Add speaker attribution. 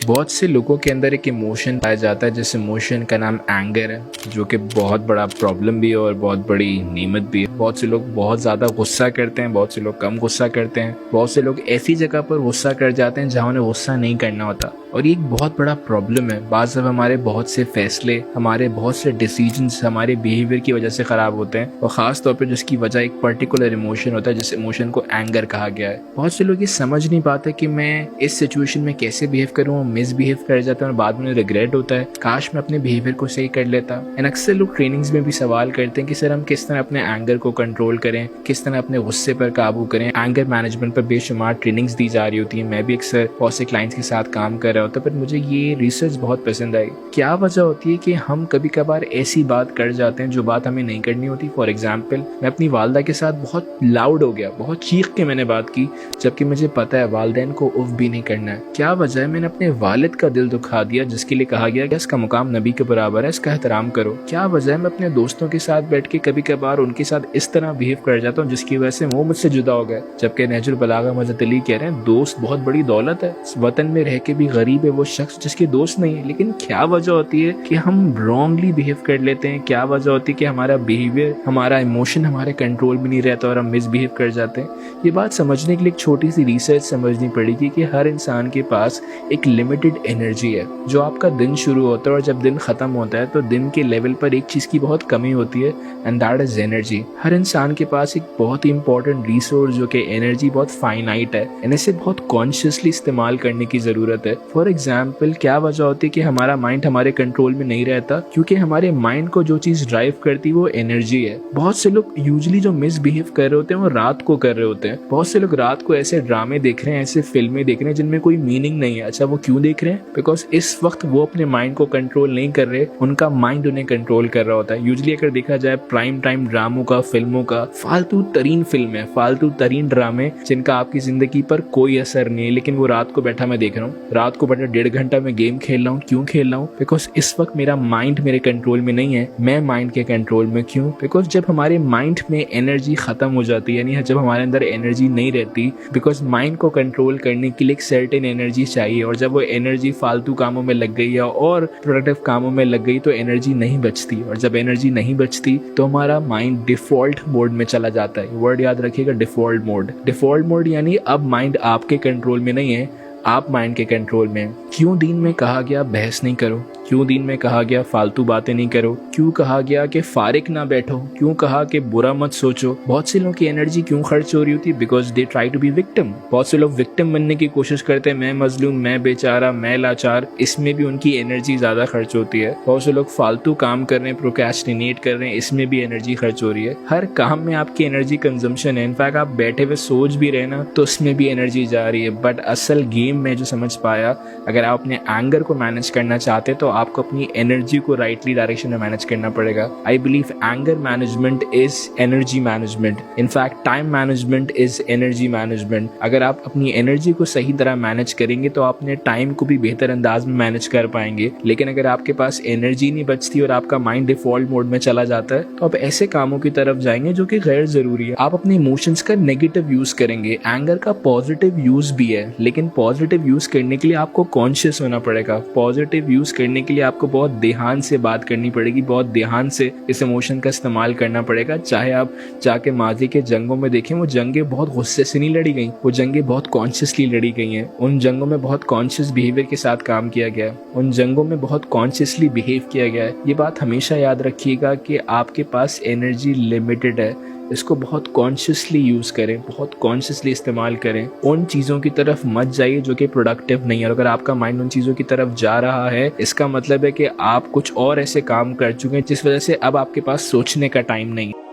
Speaker 1: बहुत से लोगों के अंदर एक इमोशन पाया जाता है, जिस इमोशन का नाम एंगर है, जो कि बहुत बड़ा प्रॉब्लम भी है और बहुत बड़ी नेमत भी है। बहुत से लोग बहुत ज़्यादा गुस्सा करते हैं, बहुत से लोग कम गुस्सा करते हैं, बहुत से लोग ऐसी जगह पर गुस्सा कर जाते हैं जहाँ उन्हें गुस्सा नहीं करना होता। और ये एक बहुत बड़ा प्रॉब्लम है। बाज़ अब हमारे बहुत से फैसले, हमारे बहुत से डिसीजंस हमारे बिहेवियर की वजह से ख़राब होते हैं, और ख़ास तौर पे जिसकी वजह एक पर्टिकुलर इमोशन होता है, जिस इमोशन को एंगर कहा गया है। बहुत से लोग ये समझ नहीं पाते कि मैं इस सिचुएशन में कैसे बिहेव करूँ, मिसबिहेव कर जाता है और बाद में रिग्रेट होता है, काश मैं अपने बिहेवियर को सही कर लेता। एंड अक्सर लोग ट्रेनिंग्स में भी सवाल करते हैं कि सर हम किस तरह अपने एंगर को कंट्रोल करें, किस तरह अपने गुस्से पर काबू करें। एंगर मैनेजमेंट पर बेशुमार ट्रेनिंग्स दी जा रही होती है। मैं भी अक्सर बहुत से क्लाइंट्स के साथ काम कर रहा होता, पर मुझे ये रिसर्च बहुत पसंद आई। क्या वजह होती है कि हम कभी कभार ऐसी बात कर जाते हैं जो बात हमें नहीं करनी होती। फॉर एग्जाम्पल, मैं अपनी वालदा के साथ बहुत लाउड हो गया, बहुत चीख के मैंने बात की, जबकि मुझे पता है वालदैन को उफ भी नहीं करना है। क्या वजह है? मैंने अपने वालिद का दिल दुखा दिया, जिसके लिए कहा गया कि इसका मुकाम नबी के बराबर है, इसका एहतराम करो। क्या वजह है? मैं अपने दोस्तों के साथ बैठ के कभी कभार उनके साथ इस तरह बिहेव कर जाता हूँ जिसकी वजह से वो मुझसे जुदा हो गए। जबकि नहजुल बलागा में हज़रत अली कह रहे हैं, दोस्त बहुत बड़ी दौलत है, वतन में रह के भी गरीब है वो शख्स जिसके दोस्त नहीं है। लेकिन क्या वजह होती है कि हम रॉन्गली बिहेव कर लेते हैं? क्या वजह होती है कि हमारा बिहेवियर, हमारा इमोशन हमारे कंट्रोल में नहीं रहता और हम मिसबिहेव कर जाते हैं? ये बात समझने के लिए एक छोटी सी रिसर्च समझनी पड़ेगी कि हर इंसान के पास एक लिमिटेड एनर्जी है। जो आपका दिन शुरू होता है और जब दिन खत्म होता है, तो दिन के लेवल पर एक चीज़ की बहुत कमी होती है, एंड दैट इज एनर्जी। हर इंसान के पास एक बहुत ही इंपॉर्टेंट रिसोर्स जो कि एनर्जी बहुत फाइनाइट है, एंड इसे बहुत कॉन्शियसली इस्तेमाल करने की ज़रूरत है। फॉर एग्जाम्पल, क्या वजह होती है कि हमारा माइंड हमारे कंट्रोल में नहीं रहता? क्योंकि हमारे माइंड को जो चीज़ ड्राइव करती है वो एनर्जी है। बहुत से लोग यूजली जो मिसबिहेव कर रहे होते हैं वो रात को कर रहे होते हैं। बहुत से लोग रात को ऐसे ड्रामे देख रहे हैं, ऐसे फिल्में देख रहे हैं जिनमें कोई मीनिंग नहीं है। अच्छा, वो क्यों देख रहे हैं? बिकॉज इस वक्त वो अपने माइंड को कंट्रोल नहीं कर रहे, उनका माइंड उन्हें कंट्रोल कर रहा होता है। यूजली अगर देखा जाए प्राइम टाइम ड्रामों का, फिल्मों का, फालतू तरीन फिल्म है, फालतू तरीन ड्रामे जिनका आपकी जिंदगी पर कोई असर नहीं है, लेकिन वो रात को बैठा मैं देख रहा हूँ। रात को बैठा 1.5 घंटा मैं गेम खेल रहा हूँ। क्यों खेल रहा हूँ? बिकॉज इस वक्त मेरा माइंड मेरे कंट्रोल में नहीं है, मैं माइंड के कंट्रोल में। क्यों? बिकॉज जब हमारे माइंड में एनर्जी खत्म हो जाती है, यानी जब हमारे अंदर एनर्जी नहीं रहती, बिकॉज माइंड को कंट्रोल करने के लिए एक सर्टेन एनर्जी चाहिए, और जब वो एनर्जी फालतू कामों में लग गई है और प्रोडक्टिव कामों में लग गई तो एनर्जी नहीं बचती, और जब एनर्जी नहीं बचती तो हमारा माइंड डिफॉल्ट मोड में चला जाता है। वर्ड याद रखिएगा, डिफॉल्ट मोड। डिफॉल्ट मोड यानी अब माइंड आपके कंट्रोल में नहीं है, आप माइंड के कंट्रोल में। क्यों दीन में कहा गया बहस नहीं करो? क्यों दीन में कहा गया फालतू बातें नहीं करो? क्यों कहा गया कि फारिग ना बैठो? क्यों कहा कि बुरा मत सोचो? बहुत से लोगों की एनर्जी क्यों खर्च हो रही होती है? Because they try to be victim. बहुत से लोग विक्टिम बनने की कोशिश करते हैं, मैं मजलूम, मैं बेचारा, मैं लाचार। इसमें भी उनकी एनर्जी ज्यादा खर्च होती है। बहुत से लोग फालतू काम कर रहे हैं, प्रोक्रेस्टिनेट कर रहे हैं, इसमें भी एनर्जी खर्च हो रही है। हर काम में आपकी एनर्जी कंजम्पशन है। इनफैक्ट आप बैठे हुए सोच भी रहे ना तो उसमें भी एनर्जी जा रही है। बट असल गेम में जो समझ पाया, अगर आप अपने एंगर को मैनेज करना चाहते तो आपको अपनी एनर्जी को राइटली डायरेक्शन में मैनेज करना पड़ेगा। I believe anger management is energy management. In fact time management is energy management. अगर आप अपनी एनर्जी को सही तरह मैनेज करेंगे तो आप अपने टाइम को भी बेहतर अंदाज में मैनेज कर पाएंगे। लेकिन अगर आपके पास एनर्जी नहीं बचती और आपका माइंड डिफॉल्ट मोड में चला जाता है तो आप ऐसे कामों की तरफ जाएंगे जो कि गैर जरूरी है। आप अपने इमोशंस का नेगेटिव यूज करेंगे। एंगर का पॉजिटिव यूज भी है, लेकिन पॉजिटिव यूज करने के लिए आपको कॉन्शियस होना पड़ेगा। पॉजिटिव यूज करने के लिए आपको बहुत ध्यान से बात करनी पड़ेगी, बहुत ध्यान से इस इमोशन का इस्तेमाल करना पड़ेगा। चाहे आप जाके माजी के जंगों में देखें, वो जंगें बहुत गुस्से से नहीं लड़ी गई, वो जंगें बहुत कॉन्शियसली लड़ी गई हैं। उन जंगों में बहुत कॉन्शियस बिहेवियर के साथ काम किया गया है, उन जंगों में बहुत कॉन्शियसली बिहेव किया गया है। ये बात हमेशा याद रखिएगा कि आपके पास एनर्जी लिमिटेड है, इसको बहुत कॉन्शियसली यूज करें, बहुत कॉन्शियसली इस्तेमाल करें। उन चीज़ों की तरफ मत जाइए जो कि प्रोडक्टिव नहीं है। और अगर आपका माइंड उन चीज़ों की तरफ जा रहा है, इसका मतलब है कि आप कुछ और ऐसे काम कर चुके हैं जिस वजह से अब आपके पास सोचने का टाइम नहीं है।